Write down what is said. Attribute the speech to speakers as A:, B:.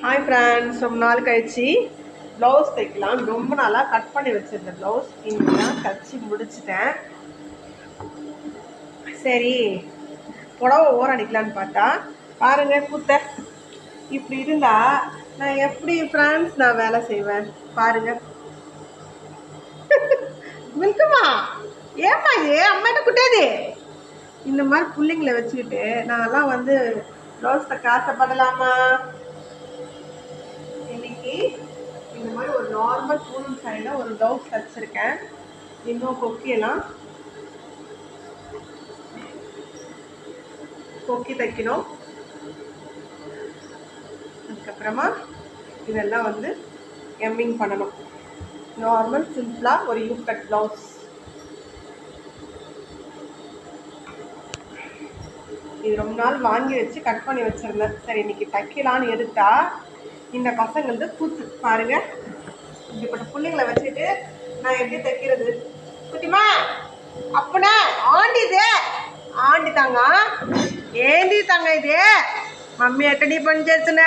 A: Hi friends, ரொம்ப நாள் கழிச்சு ப்ளவுஸ் தைக்கலாம். ரொம்ப நாளாக கட் பண்ணி வச்சுருந்தேன் ப்ளவுஸ். இன்னைக்கு தான் தைச்சி முடிச்சிட்டேன். சரி, புடவை ஓரம் அடிக்கலான்னு பார்த்தா பாருங்கள் கூத்த இப்படி இருந்தால் நான் எப்படி ஃப்ரெண்ட்ஸ் நான் வேலை செய்வேன் பாருங்கள். மில்குமா ஏம்மா இது அம்மாட்ட குட்டாது இந்த மாதிரி பிள்ளைங்களை வச்சுக்கிட்டு நான்லாம் ப்ளவுஸ் தைக்க ஆசைப்படலாமா? இன்னைக்கு இந்த மாதிரி ஒரு நார்மல் பூனம் சாரியில் ஒரு ப்ளவுஸ் தைச்சிருக்கேன். இன்னும் கொக்கி தைக்கணும். அதுக்கப்புறமா இதெல்லாம் எம்மிங் பண்ணணும். நார்மல் சிம்பிளாக ஒரு யூ கட் ப்ளவுஸ். இது ரொம்ப நாள் வாங்கி வச்சு கட் பண்ணி வச்சுருந்தேன். சரி, இன்னைக்கு தைக்கலான்னு எடுத்தா இந்த பசங்க கூத்து பாருங்க. இப்படிப்பட்ட பிள்ளைங்களை வச்சுட்டு நான் எப்படி தைக்கிறது? குட்டிமா அப்பனா ஆண்டி தாங்க ஏந்தி தாங்க இது மம்மி எட்டடி பண்ணி சேர்த்துன